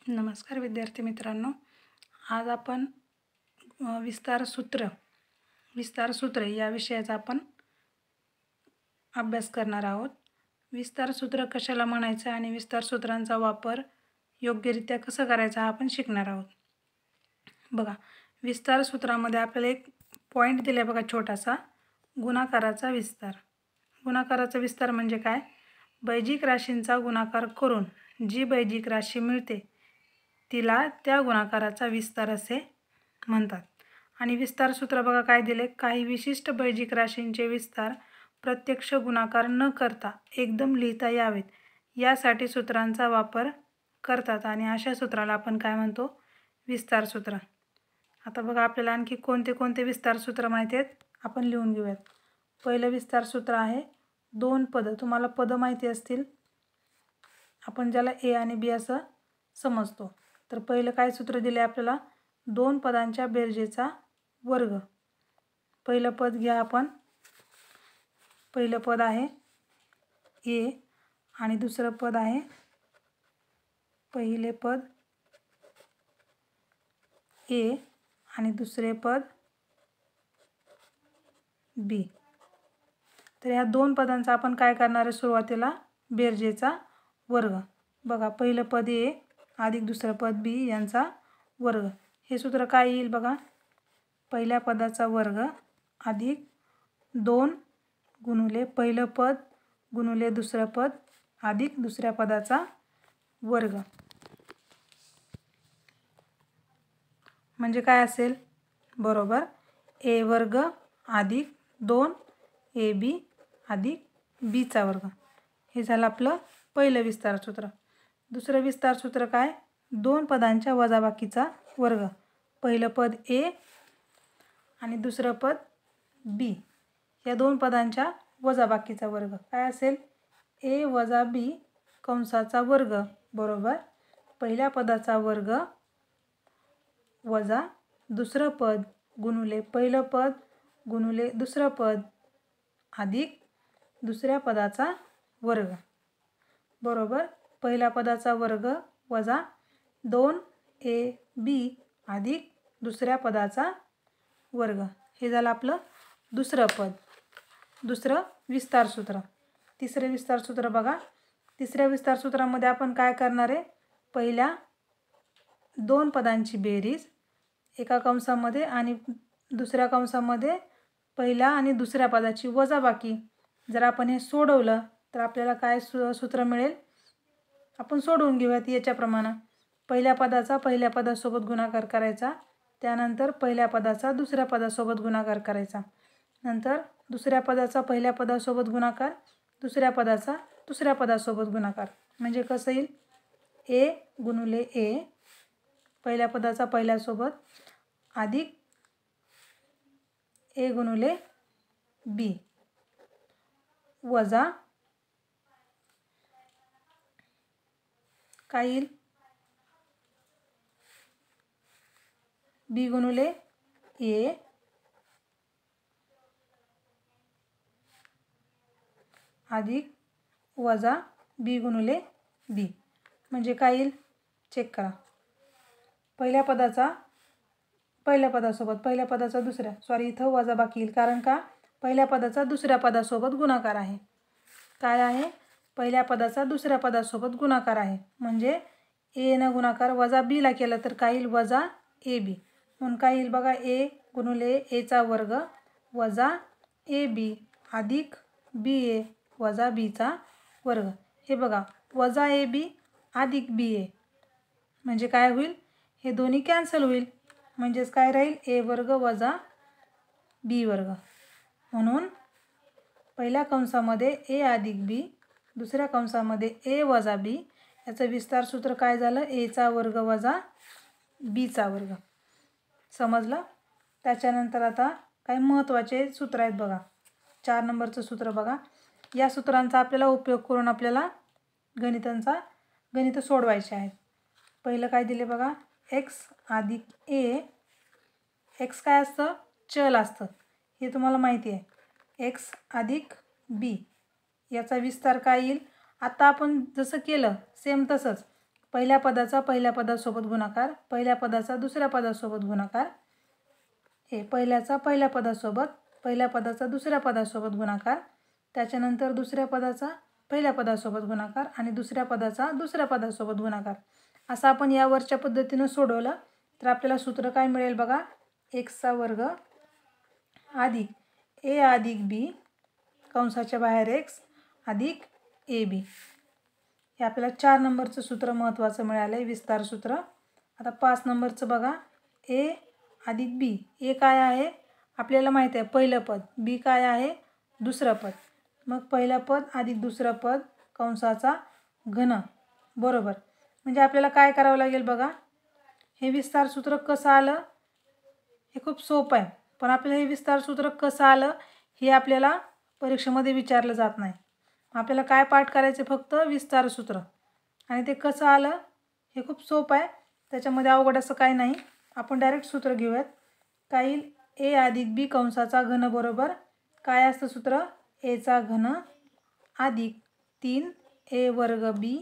नमस्कार विद्यार्थी मित्रांनो, आज आपण विस्तार सूत्र या विषयाचा आपण अभ्यास करणार आहोत। विस्तार सूत्र कशाला म्हणायचं आणि विस्तार सूत्रांचा वापर योग्यरित्या कसा करायचा हा आपण शिकणार आहोत। बघा, विस्तार सूत्रामध्ये आपल्याला एक पॉइंट दिलाय बघा, छोटासा गुणाकाराचा विस्तार। गुणाकाराचा विस्तार म्हणजे काय? बैजिक राशींचा गुणाकार करून जी बैजिक राशी मिळते तिला त्या गुणाकाराचा विस्तार असे म्हणतात। आणि विस्तार सूत्र बघा काय दिले, काही विशिष्ट बैजिक राशींचे विस्तार प्रत्यक्ष गुणाकार न करता एकदम लिहिता यावेत यासाठी सूत्रांचा वापर करतात आणि अशा सूत्राला आपण काय म्हणतो? विस्तार सूत्र। आता बघा, आपल्याला आणखी कोणते कोणते विस्तार सूत्र माहिती आहेत आपण लिहून घेऊयात। पहिलं विस्तार सूत्र आहे दोन पद। तुम्हाला पद माहिती असतील, आपण ज्याला ए आणि बी असं समजतो। तर पहिलं काय सूत्र दिले आपल्याला? दोन पदांच्या बेरजेचा वर्ग। पहिलं पद घ्या आपण, पहिलं पद आहे ए आणि दुसरं पद आहे, पहिले पद ए आणि दुसरे पद बी। तर ह्या दोन पदांचा आपण काय करणार आहे? सुरुवातीला बेरजेचा वर्ग। बघा, पहिलं पद ए अधिक दुसरं पद बी यांचा वर्ग। हे सूत्र काय येईल बघा, पहिल्या पदाचा वर्ग अधिक 2 गुणिले पहिलं पद गुणिले दुसरं पद अधिक दुसऱ्या पदाचा वर्ग। म्हणजे काय असेल? बरोबर ए वर्ग अधिक 2 ए बी अधिक बी चा वर्ग। हे झालं आपलं पहिलं विस्तार सूत्र। दुसरं विस्तार सूत्र काय? दोन पदांच्या वजाबाकीचा वर्ग। पहिलं पद ए आणि दुसरं पद बी या दोन पदांच्या वजाबाकीचा वर्ग काय असेल? ए वजा बी कंसाचा वर्ग बरोबर पहिल्या पदाचा वर्ग वजा दुसरं पद गुणिले पहिलं पद गुणिले दुसरं पद अधिक दुसऱ्या पदाचा वर्ग बरोबर पहिल्या पदाचा वर्ग वजा 2 ए बी अधिक दुसऱ्या पदाचा वर्ग। हे झालं आपलं दुसरं पद, दुसरं विस्तार सूत्र। तिसरे विस्तार सूत्र बघा, तिसऱ्या विस्तार सूत्रामध्ये आपण काय करणार आहे? पहिल्या दोन पदांची बेरीज एका कंसामध्ये आणि दुसऱ्या कंसामध्ये पहिल्या आणि दुसऱ्या पदाची वजाबाकी। जर आपण हे सोडवलं तर आपल्याला काय सूत्र मिळेल? आपण सोडवून घेऊयात याच्याप्रमाणे। पहिल्या पदाचा पहिल्या पदासोबत गुणाकार करायचा, त्यानंतर पहिल्या पदाचा दुसऱ्या पदासोबत गुणाकार करायचा, नंतर दुसऱ्या पदाचा पहिल्या पदासोबत गुणाकार, दुसऱ्या पदाचा दुसऱ्या पदासोबत गुणाकार। म्हणजे कसं येईल? ए गुणिले ए पहिल्या पदाचा पहिल्यासोबत अधिक ए गुणिले बी वजा काय येईल? बी गुणिले ए अधिक वजा बी गुणिले बी। म्हणजे काय येईल? चेक करा। पहिल्या पदाचा पहिल्या पदासोबत पहिल्या पदाचा दुसऱ्या इथं वजाबाकी येईल, कारण का पहिल्या पदाचा दुसऱ्या पदासोबत गुणाकार आहे। काय आहे? पहिल्या पदाचा दुसऱ्या पदासोबत गुणाकार आहे, म्हणजे ए न गुणाकार वजा बी ला केलं तर काय येईल? वजा ए बी। म्हणून काय येईल बघा, ए गुणिले ए चा वर्ग वजा ए बी अधिक बी ए वजा बी चा वर्ग। हे बघा, वजा ए बी अधिक बी ए म्हणजे काय होईल? हे दोन्ही कॅन्सल होईल, म्हणजेच काय राहील? ए वर्ग वजा बी वर्ग। म्हणून पहिल्या कंसामध्ये ए अधिक बी, दुसऱ्या कंसामध्ये ए वजा बी, याचं विस्तार सूत्र काय झालं? ए चा वर्ग वजा बी चा वर्ग। समजलं? त्याच्यानंतर आता काही महत्त्वाचे सूत्र आहेत बघा। 4 नंबरचं सूत्र बघा, या सूत्रांचा आपल्याला उपयोग करून आपल्याला गणित सोडवायचे आहेत। पहिलं काय दिले बघा, एक्स अधिक ए, एक्स काय असतं? चल असतं, हे तुम्हाला माहिती आहे। एक्स अधिक बी याचा विस्तार काय येईल? आता आपण जसं केलं सेम तसंच पहिल्या पदाचा पहिल्या पदासोबत गुणाकार, पहिल्या पदाचा दुसऱ्या पदासोबत गुणाकार, हे पहिल्याचा पहिल्या पदासोबत, पहिल्या पदाचा दुसऱ्या पदासोबत गुणाकार, त्याच्यानंतर दुसऱ्या पदाचा पहिल्या पदासोबत गुणाकार आणि दुसऱ्या पदाचा दुसऱ्या पदासोबत गुणाकार. असं आपण यावरच्या पद्धतीनं सोडवलं तर आपल्याला सूत्र काय मिळेल बघा, एक्सचा वर्ग अधिक ए अधिक बी कंसाच्या बाहेर एक्स अधिक ए बी. हे आपल्याला 4 नंबरचं सूत्र महत्त्वाचं मिळालं आहे, विस्तार सूत्र. आता 5 नंबरचं बघा, ए अधिक बी. ए काय आहे आपल्याला माहिती आहे पहिलं पद, बी काय आहे दुसरं पद. मग पहिलं पद अधिक दुसरं पद कंसाचा घन बरोबर. म्हणजे आपल्याला काय करावं लागेल बघा, हे विस्तार सूत्र कसं आलं हे खूप सोपं आहे, पण आपल्याला हे विस्तार सूत्र कसं आलं हे आपल्याला परीक्षेमध्ये विचारलं जात नाही. आपल्याला काय पाठ करायचे, फक्त विस्तार सूत्र, आणि ते कसं आलं हे खूप सोपं आहे, त्याच्यामध्ये अवघड असं काही नाही. आपण डायरेक्ट सूत्र घेऊयात. काय येईल, ए अधिक बी कंसाचा घन बरोबर काय असतं सूत्र, एचा घन अधिक 3a वर्ग बी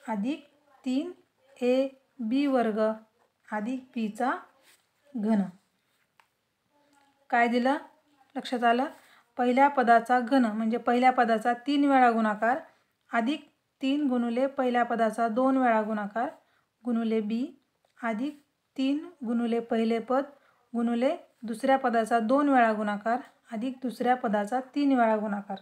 अधिक 3ab वर्ग अधिक बीचा घन. काय दिलं लक्षात आलं, पहिल्या पदाचा घन म्हणजे पहिल्या पदाचा 3 वेळा गुणाकार अधिक 3 गुणुले पहिल्या पदाचा 2 वेळा गुणाकार गुणुले बी अधिक 3 गुणुले पहिले पद गुणुले दुसऱ्या पदाचा 2 वेळा गुणाकार अधिक दुसऱ्या पदाचा 3 वेळा गुणाकार.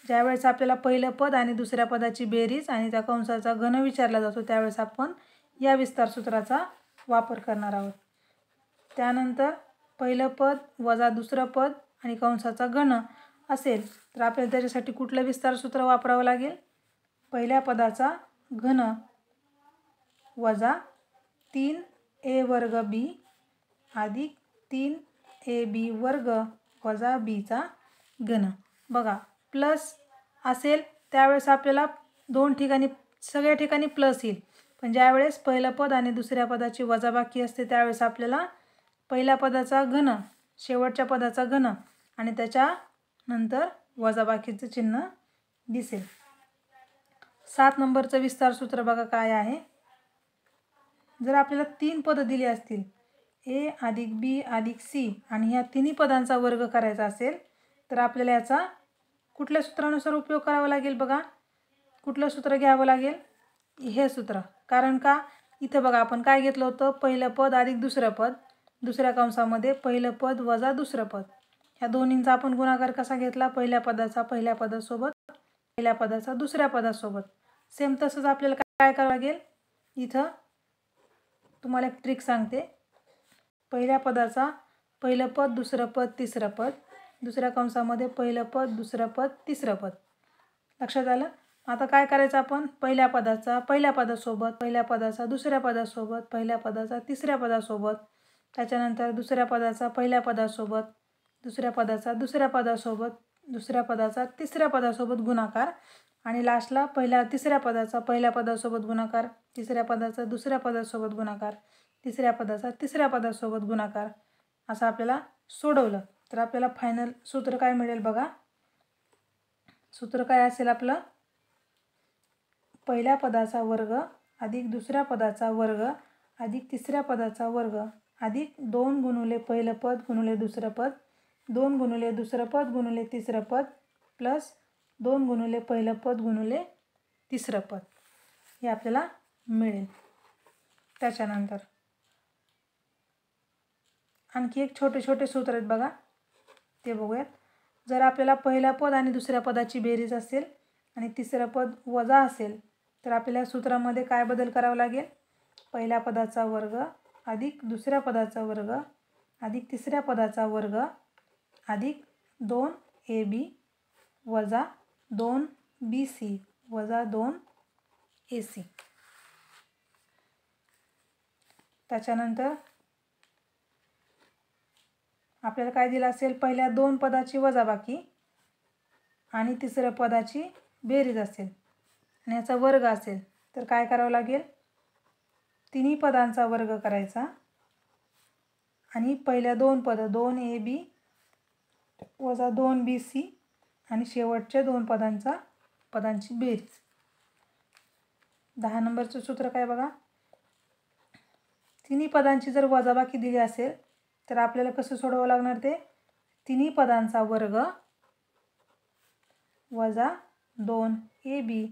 ज्यावेळेस आपल्याला पहिलं पद आणि दुसऱ्या पदाची बेरीज आणि त्या कंसाचा घन विचारला जातो त्यावेळेस आपण या विस्तार सूत्राचा वापर करणार आहोत. त्यानंतर पहिलं पद वजा दुसरं पद आणि कंसाचा घन असेल तर आपल्याला त्याच्यासाठी कुठलं विस्तार सूत्र वापरावं लागेल, पहिल्या पदाचा घन वजा 3a वर्ग बी अधिक 3ab वर्ग वजा बीचा घन. बघा प्लस असेल त्यावेळेस आपल्याला दोन ठिकाणी सगळ्या ठिकाणी प्लस येईल, पण ज्यावेळेस पहिलं पद आणि दुसऱ्या पदाची वजाबाकी असते त्यावेळेस आपल्याला पहिल्या पदाचा घन शेवटच्या पदाचा घन आणि त्याच्यानंतर वजाबाकीचं चिन्ह दिसेल. 7 नंबरचं विस्तार सूत्र बघा काय आहे. जर आपल्याला 3 पदं दिली असतील, ए अधिक बी अधिक सी, आणि ह्या तिन्ही पदांचा वर्ग करायचा असेल तर आपल्याला याचा कुठल्या सूत्रानुसार उपयोग करावा लागेल बघा, कुठलं सूत्र घ्यावं लागेल, हे सूत्र. कारण का इथं बघा आपण काय घेतलं होतं, पहिलं पद अधिक दुसरं पद, दुसऱ्या कंसामध्ये पहिलं पद वजा दुसरं पद, ह्या दोन्हींचा आपण गुणाकार कसा घेतला, पहिल्या पदाचा पहिल्या पदासोबत पहिल्या पदाचा दुसऱ्या पदासोबत. सेम तसंच आपल्याला काय करावं लागेल, इथं तुम्हाला एक ट्रिक सांगते. पहिल्या पदाचा पहिलं पद दुसरं पद तिसरं पद, दुसऱ्या कंसामध्ये पहिलं पद दुसरं पद तिसरं पद. लक्षात आलं. आता काय करायचं आपण, पहिल्या पदाचा पहिल्या पदासोबत, पहिल्या पदाचा दुसऱ्या पदासोबत, पहिल्या पदाचा तिसऱ्या पदासोबत, त्याच्यानंतर दुसऱ्या पदाचा पहिल्या पदासोबत, दुसऱ्या पदाचा दुसऱ्या पदासोबत, दुसऱ्या पदाचा तिसऱ्या पदासोबत गुणाकार आणि लास्टला तिसऱ्या पदाचा पहिल्या पदासोबत गुणाकार, तिसऱ्या पदाचा दुसऱ्या पदासोबत गुणाकार, तिसऱ्या पदाचा तिसऱ्या पदासोबत गुणाकार. असं आपल्याला सोडवलं तर आपल्याला फायनल सूत्र काय मिळेल बघा. सूत्र काय असेल आपलं, पहिल्या पदाचा वर्ग अधिक दुसऱ्या पदाचा वर्ग अधिक तिसऱ्या पदाचा वर्ग अधिक 2 गुणुले पहिलं पद गुणुले दुसरं पद, 2 गुणुले दुसरं पद गुणुले तिसरं पद प्लस 2 गुणुले पहिलं पद गुणुले तिसरं पद, हे आपल्याला मिळेल. त्याच्यानंतर आणखी एक छोटे छोटे सूत्र आहेत बघा, ते बघूयात. जर आपल्याला पहिला पद आणि दुसऱ्या पदाची बेरीज असेल आणि तिसरं पद वजा असेल तर आपल्याला सूत्रामध्ये काय बदल करावा लागेल, पहिल्या पदाचा वर्ग अधिक दुसऱ्या पदाचा वर्ग अधिक तिसऱ्या पदाचा वर्ग अधिक 2ab वजा 2bc वजा 2ac. त्याच्यानंतर आपल्याला काय दिलं असेल, पहिल्या 2 पदाची वजाबाकी आणि तिसऱ्या पदाची बेरीज असेल आणि याचा वर्ग असेल तर काय करावं लागेल, तिन्ही पदांचा वर्ग करायचा आणि पहिल्या 2 पद 2ab वजा 2bc आणि शेवटच्या 2 पदांची बेरीज. 10 नंबरचं सूत्र काय बघा, तिन्ही पदांची जर वजाबाकी दिली असेल तर आपल्याला कसं सोडवावं लागणार ते, तिन्ही पदांचा वर्ग वजा 2 AB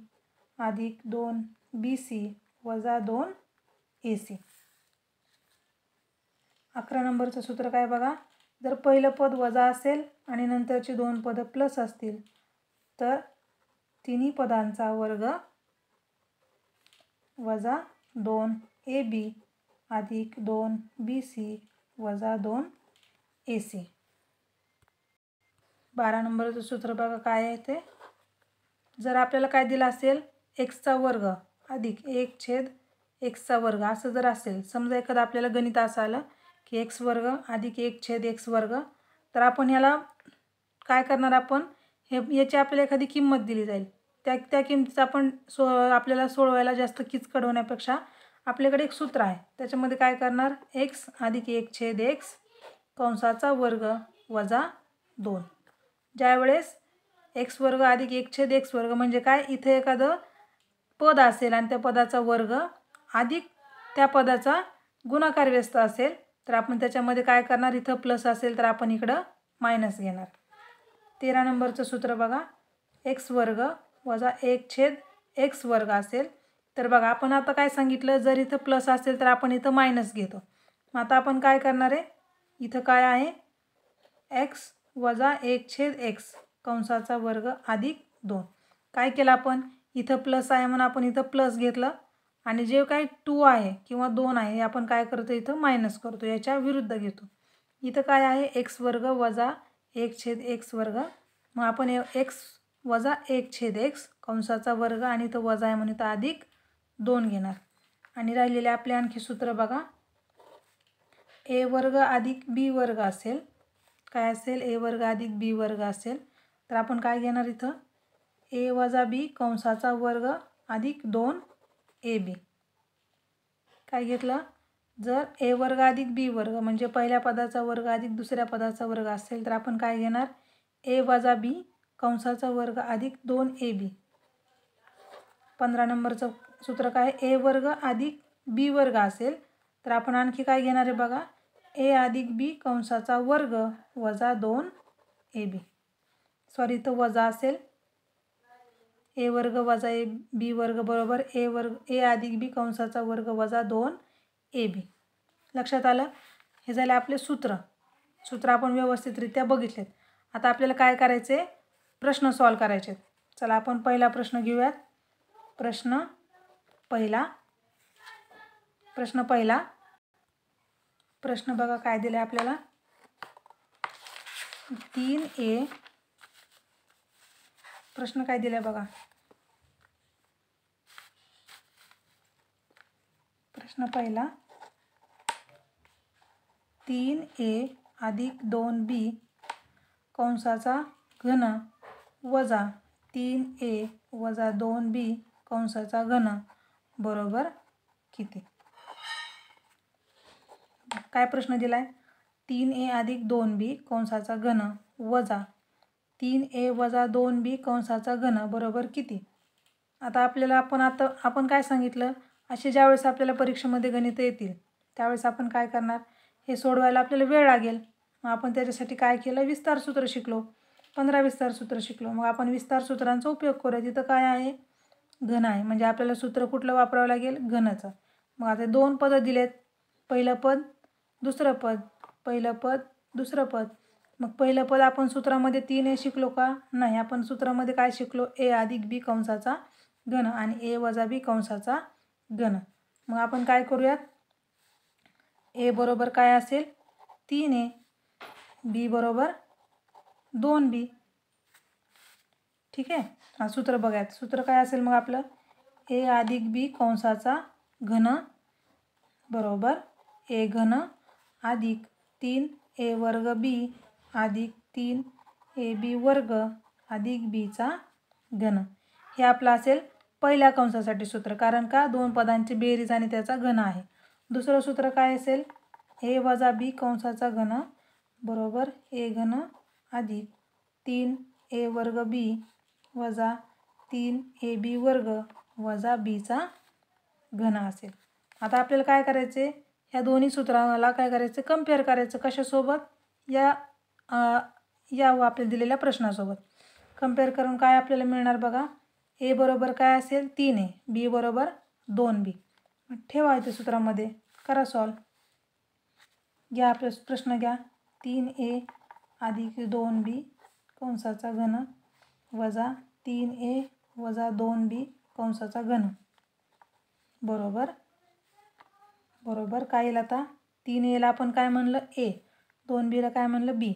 अधिक 2 BC वजा 2 AC. 11 नंबरचं सूत्र काय बघा, जर पहिलं पद वजा असेल आणि नंतरची 2 पदं प्लस असतील तर तिन्ही पदांचा वर्ग वजा 2 AB अधिक 2 BC वजा 2 AC. 12 नंबरचं सूत्र बघा काय आहे ते, जर आपल्याला काय दिलं असेल एक्सचा वर्ग अधिक 1/x वर्ग असं जर असेल, समजा एखादं आपल्याला गणित असं आलं की एक्स वर्ग अधिक 1/x वर्ग, तर आपण ह्याला काय करणार, आपण याची आपल्याला एखादी किंमत दिली जाईल, त्या किमतीचा आपण आपल्याला सोडवायला जास्त किचकट होण्यापेक्षा आपल्याकडे एक सूत्र आहे, त्याच्यामध्ये काय करणार, x अधिक 1/x कंसाचा वर्ग वजा 2. ज्यावेळेस एक्स वर्ग अधिक 1/x वर्ग म्हणजे काय, इथे एखादं पद असेल आणि त्या पदाचा वर्ग अधिक त्या पदाचा गुणाकार व्यस्त असेल तर आपण त्याच्यामध्ये काय करणार, इथं प्लस असेल तर आपण इकडं मायनस घेणार. 13 नंबरचं सूत्र बघा, एक्स वर्ग वजा 1/x वर्ग असेल तर बघा आपण आता काय सांगितलं, जर इथं प्लस असेल तर आपण इथं मायनस घेतो. मग आता आपण काय करणार आहे, इथं काय आहे एक्स वजा 1/x कंसाचा वर्ग अधिक 2. काय केलं आपण, इथं प्लस आहे म्हणून आपण इथं प्लस घेतलं आणि जे काही 2 आहे किंवा 2 आहे हे आपण काय करतो, इथं मायनस करतो, याच्या विरुद्ध घेतो. इथं काय आहे एक्स वर्ग वजा 1/x वर्ग, मग आपण एक्स वजा 1/x कंसाचा वर्ग आणि इथं वजा आहे म्हणून इथं अधिक 2 घेणार. आणि राहिलेले आपले आणखी सूत्र बघा, a वर्ग अधिक b वर्ग असेल, काय असेल a वर्ग अधिक b वर्ग असेल तर आपण काय घेणार, इथं a वजा b कंसाचा वर्ग अधिक 2ab. काय घेतलं, जर a वर्ग अधिक b वर्ग म्हणजे पहिल्या पदाचा वर्ग अधिक दुसऱ्या पदाचा वर्ग असेल तर आपण काय घेणार, a वजा b कंसाचा वर्ग अधिक 2ab. 15 नंबरचं सूत्र काय, a वर्ग अधिक b वर्ग असेल तर आपण आणखी काय घेणार आहे बघा, a अधिक b कंसाचा वर्ग वजा 2ab. सॉरी, इथं वजा असेल, a वर्ग वजा b वर्ग बरोबर a अधिक b कंसाचा वर्ग वजा 2ab. लक्षात आलं, हे झाले आपले सूत्र आपण व्यवस्थितरित्या बघितलेत. आता आपल्याला काय करायचे, प्रश्न सॉल्व करायचे. चला आपण पहिला प्रश्न घेऊयात. प्रश्न पहिला प्रश्न बघा काय दिले आपल्याला, 3a. प्रश्न काय दिले बघा, प्रश्न पहिला 3a अधिक 2b कंसाचा घन वजा 3a वजा 2b कंसाचा घन बरोबर किती. काय प्रश्न दिलाय, 3a अधिक 2b कंसाचा घन वजा 3a वजा 2b कंसाचा घन बरोबर किती. आता आपल्याला आपण काय सांगितलं, असे ज्यावेळेस आपल्याला परीक्षेमध्ये गणित येतील त्यावेळेस आपण काय करणार, हे सोडवायला आपल्याला वेळ लागेल. मग आपण त्याच्यासाठी काय केलं, विस्तार सूत्र शिकलो, 15 विस्तार सूत्र शिकलो. मग आपण विस्तार सूत्रांचा उपयोग करूया. तिथं काय आहे, घन आहे, म्हणजे आपल्याला सूत्र कुठलं वापरावं लागेल, घनचं. मग आता 2 पदं दिलेत, पहिलं पद दुसरं पद, पहिलं पद दुसरं पद. मग पहिलं पद आपण सूत्रामध्ये 3a शिकलो का, नाही, आपण सूत्रामध्ये काय शिकलो, a अधिक b कंसाचा घन आणि a वजा b कंसाचा घन. मग आपण काय करूयात, a बरोबर काय असेल 3a, b बरोबर 2b. ठीक आहे, हा सूत्र बघायचं. सूत्र काय असेल मग आपलं, a अधिक b कंसाचा घन बरोबर a घन अधिक 3a वर्ग b अधिक 3ab वर्ग अधिक bचा घन. हे आपलं असेल पहिल्या कंसासाठी सूत्र, कारण का 2 पदांची बेरीज आणि त्याचा घन आहे. दुसरं सूत्र काय असेल, a वजा b कंसाचा घन बरोबर a घन अधिक 3a वर्ग b वजा 3ab वर्ग वजा bचा घन असेल. आता आपल्याला काय करायचे, ह्या दोन्ही सूत्राला काय करायचं, कम्पेअर करायचं. कशासोबत? या आपल्याला दिलेल्या प्रश्नासोबत कम्पेअर करून काय आपल्याला मिळणार बघा. ए बरोबर काय असेल 3a, बी बरोबर 2b. ठेवा इथे सूत्रामध्ये, करा सॉल्व. घ्या आपला प्रश्न घ्या. 3a अधिक 2b कंसाचा घन वजा 3a वजा 2b कंसाचा घन बरोबर काय येईल आता. 3a ला आपण काय म्हणलं a, 2b ला काय म्हणलं b.